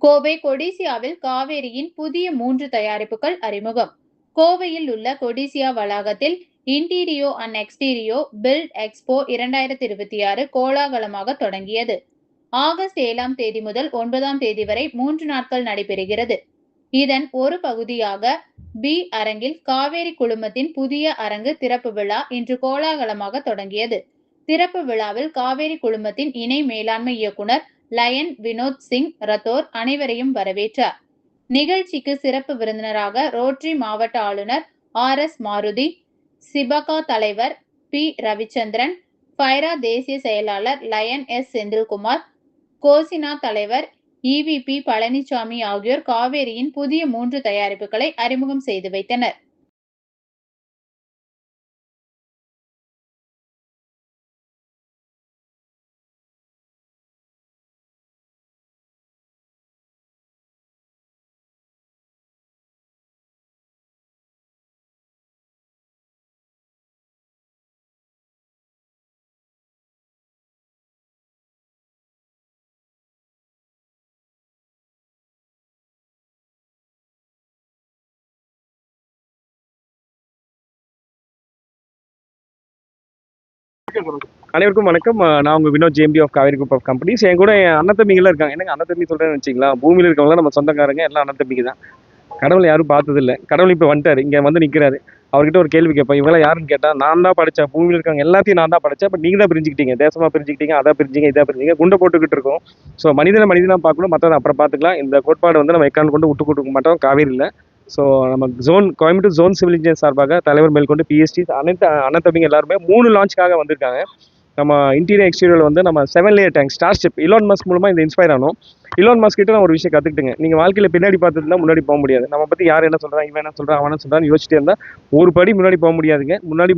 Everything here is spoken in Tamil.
கோவை கொடிசியாவில் காவேரியின் புதிய 3 தயாரிப்புகள் அறிமுகம். கோவையில் உள்ள கொடிசியா வளாகத்தில் இன்டீரியோ அண்ட் எக்ஸ்டீரியோ பில்ட் எக்ஸ்போ 2026 கோலாகலமாக தொடங்கியது. ஆகஸ்ட் 7ஆம் தேதி முதல் 9ஆம் தேதி வரை 3 நாட்கள் நடைபெறுகிறது. இதன் ஒரு பகுதியாக பி அரங்கில் காவேரி குழுமத்தின் புதிய அரங்கு திறப்பு விழா இன்று கோலாகலமாக தொடங்கியது. திறப்பு விழாவில் காவேரி குழுமத்தின் இணை மேலாண்மை இயக்குனர் லயன் வினோத் சிங் ரத்தோர் அனைவரையும் வரவேற்றார். நிகழ்ச்சிக்கு சிறப்பு விருந்தினராக ரோட்டரி மாவட்ட ஆளுநர் RS மாருதி, சிபகா தலைவர் P ரவிச்சந்திரன், ஃபைரா தேசிய செயலாளர் லயன் S செந்தில்குமார், கோசினா தலைவர் EVP பழனிசாமி ஆகியோர் காவேரியின் புதிய 3 தயாரிப்புகளை அறிமுகம் செய்து வைத்தனர். அனைவருக்கும் வணக்கம். நான் உங்கள் Vinod JMD of Kaveri group of companies. என் கூட என் அண்ணன் தம்பிங்கெல்லாம் இருக்காங்க. எனக்கு அண்ணன் தம்பி சொல்கிறேன்னு வச்சிங்களா, பூமியில் இருக்கவங்க நம்ம சொந்தக்காரங்க எல்லாம் அண்ணன் தம்பிக்கு தான். கடவுளை யாரும் பார்த்ததில்லை. கடவுள் இப்போ வந்துட்டார், இங்கே வந்து நிற்கிறாரு. அவர்கிட்ட ஒரு கேள்வி கேட்பேன், இவங்களாம் யாருன்னு கேட்டால், நான் தான் படித்தேன், பூமியில் இருக்காங்க எல்லாத்தையும் நான் தான் படித்தேன், பட் நீங்கள் தான் பிரிஞ்சுக்கிட்டீங்க, தேசமாக பிரிஞ்சுக்கிட்டீங்க, அதை பிரிஞ்சிங்க, இதை பிரிஞ்சிங்க, குண்டை போட்டுக்கிட்டு இருக்கோம். ஸோ மனிதனாக பார்க்கணும், மற்றதை அப்புறம் பார்த்துக்கலாம். இந்த கோட்பாடு வந்து நம்ம எக்கான் கொண்டு விட்டு கொடுக்க மாட்டோம் காவேரியில். ஸோ நம்ம கோயம்புத்தூர் ஜோன் சிவில் இன்ஜினியர் சார்பாக தலைவர் மேற்கொண்டு PST அனைத்து அண்ணன் தம்பிங்க எல்லாருமே 3 லான்ச்சுக்காக வந்திருக்காங்க. நம்ம இன்டீரியர் எக்ஸ்டீரியரில் வந்து நம்ம 7 layer tank Starship Elon Musk மூலமாக இந்த இன்ஸ்பயர் ஆனோம். இலான் மஸ்க் கிட்ட நான் ஒரு விஷயம் கற்றுக்கிட்டுங்க, நீங்கள் வாழ்க்கையில் பின்னாடி பார்த்துட்டு தான் முன்னாடி போக முடியாது. நம்ம பற்றி யார் என்ன சொல்கிறான், இவன் என்ன சொல்கிறான், அவன் என்ன சொல்கிறான்னு யோசிச்சுட்டே இருந்தால் ஒரு படி முன்னாடி போக முடியாதுங்க. முன்னாடி